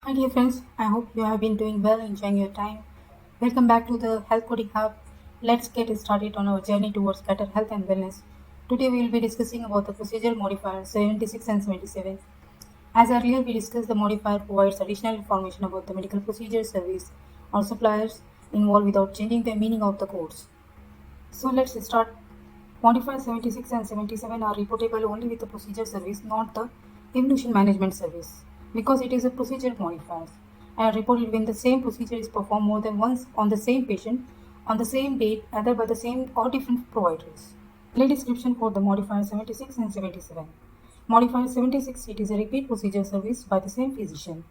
Hi dear friends, I hope you have been doing well, enjoying your time. Welcome back to the Health Coding Hub. Let's get started on our journey towards better health and wellness. Today we will be discussing about the procedural modifiers 76 and 77. As earlier we discussed, the modifier provides additional information about the medical procedure service or suppliers involved without changing the meaning of the codes. So let's start. Modifier 76 and 77 are reportable only with the procedure service, not the evolution management service, because it is a procedure modifier and reported when the same procedure is performed more than once on the same patient on the same date, either by the same or different providers. Lay description for the modifier 76 and 77. Modifier 76, it is a repeat procedure service by the same physician.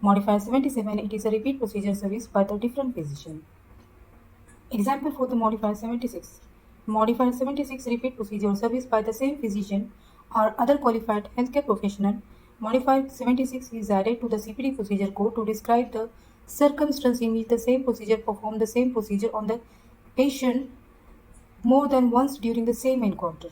Modifier 77, it is a repeat procedure service by the different physician. Example for the modifier 76. Modifier 76 repeat procedure service by the same physician or other qualified healthcare professional. Modifier 76 is added to the CPT procedure code to describe the circumstance in which the same procedure performed the same procedure on the patient more than once during the same encounter.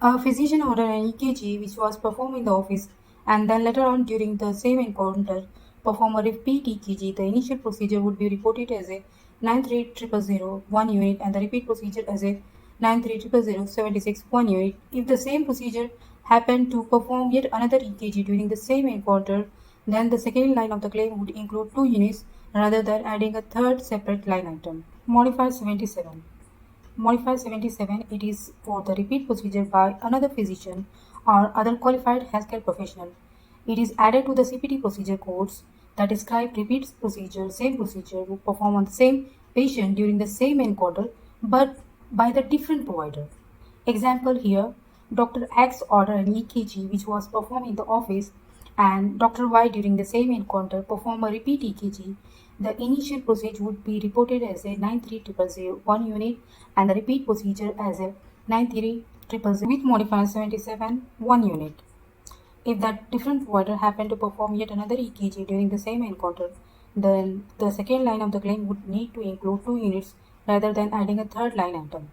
A physician ordered an EKG which was performed in the office and then later on during the same encounter perform a repeat EKG. The initial procedure would be reported as a 93000 1 unit and the repeat procedure as a 93000 76 1 unit. If the same procedure happened to perform yet another EKG during the same encounter, then the second line of the claim would include 2 units rather than adding a third separate line item. Modifier 77. Modifier 77, it is for the repeat procedure by another physician or other qualified healthcare professional. It is added to the CPT procedure codes that describe repeat procedure, same procedure to perform on the same patient during the same encounter but by the different provider. Example here, Dr. X ordered an EKG which was performed in the office and Dr. Y during the same encounter performed a repeat EKG. The initial procedure would be reported as a 93000 1 unit and the repeat procedure as a 93000 with modifier 77 1 unit. If that different provider happened to perform yet another EKG during the same encounter, then the second line of the claim would need to include 2 units rather than adding a third line item.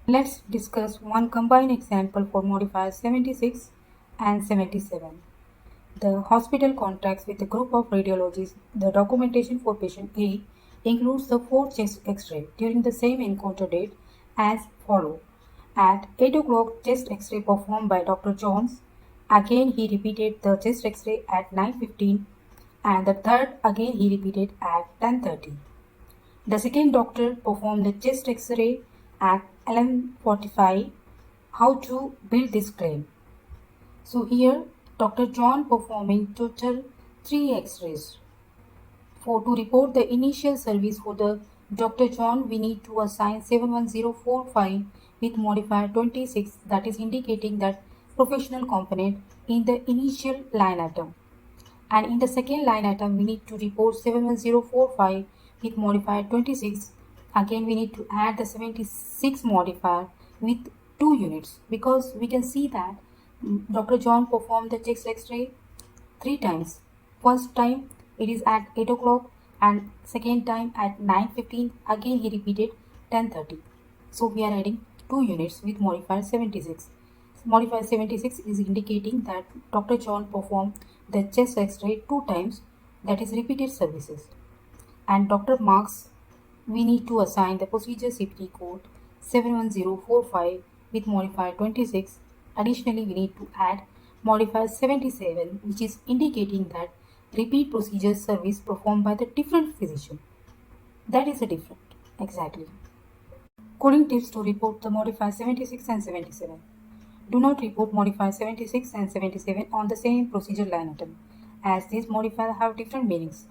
Let's discuss one combined example for modifiers 76 and 77. The hospital contracts with a group of radiologists. The documentation for patient A includes the 4 chest X-ray during the same encounter date as follow. At 8 o'clock, chest X-ray performed by Dr. Jones. Again, he repeated the chest X-ray at 9:15 and the third again he repeated at 10:30. The second doctor performed the chest X-ray at 11:45. How to build this claim? So here Dr. John performing total 3 X-rays. For to report the initial service for the Dr. John, we need to assign 71045 with modifier 26, that is indicating that professional component in the initial line item. And in the second line item, we need to report 71045 with modifier 26. Again, we need to add the 76 modifier with 2 units because we can see that Dr. John performed the chest X-ray 3 times. First time it is at 8 o'clock and second time at 9:15. Again he repeated 10:30. So we are adding 2 units with modifier 76. Modifier 76 is indicating that Dr. John performed the chest X-ray 2 times, that is repeated services. And Dr. Marks, we need to assign the procedure CPT code 71045 with modifier 26. Additionally, we need to add modifier 77, which is indicating that repeat procedure service performed by the different physician. That is a different, exactly. Coding tips to report the modifier 76 and 77. Do not report modifier 76 and 77 on the same procedure line item, as these modifiers have different meanings.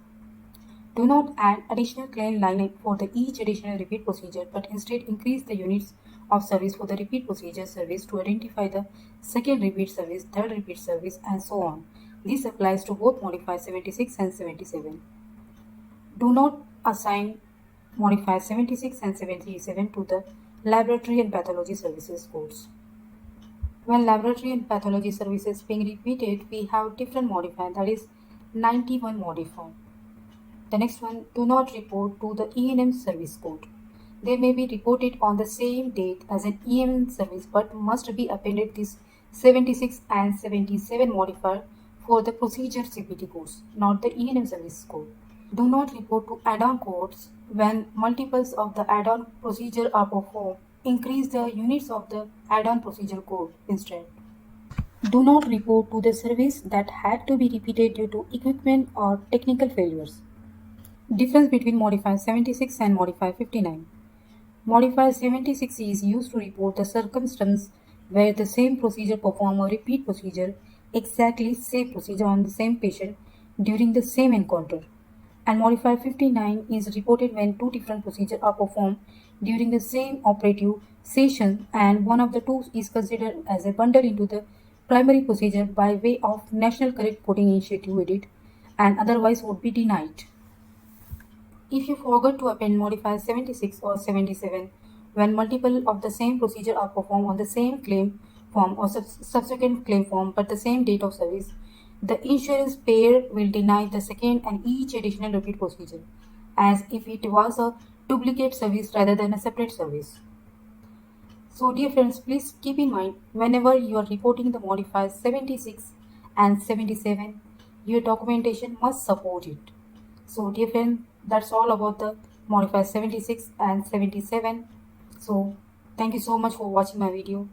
Do not add additional claim line for the each additional repeat procedure, but instead increase the units of service for the repeat procedure service to identify the second repeat service, third repeat service, and so on. This applies to both modifier 76 and 77. Do not assign modifier 76 and 77 to the laboratory and pathology services codes. When laboratory and pathology services being repeated, we have different modifier, that is 91 modifier. The next one, do not report to the E&M service code. They may be reported on the same date as an E&M service but must be appended this 76 and 77 modifier for the procedure CPT codes, not the E&M service code. Do not report to add-on codes when multiples of the add-on procedure are performed. Increase the units of the add-on procedure code instead. Do not report to the service that had to be repeated due to equipment or technical failures. Difference between Modifier 76 and Modifier 59. Modifier 76 is used to report the circumstance where the same procedure perform a repeat procedure, exactly same procedure on the same patient during the same encounter. And Modifier 59 is reported when two different procedures are performed during the same operative session and one of the two is considered as a bundle into the primary procedure by way of National Correct Coding Initiative edit and otherwise would be denied. If you forget to append modifier 76 or 77 when multiple of the same procedure are performed on the same claim form or subsequent claim form but the same date of service, the insurance payer will deny the second and each additional repeat procedure as if it was a duplicate service rather than a separate service. So dear friends, please keep in mind whenever you are reporting the modifiers 76 and 77, your documentation must support it. So dear friend, that's all about the modifiers 76 and 77. So thank you so much for watching my video.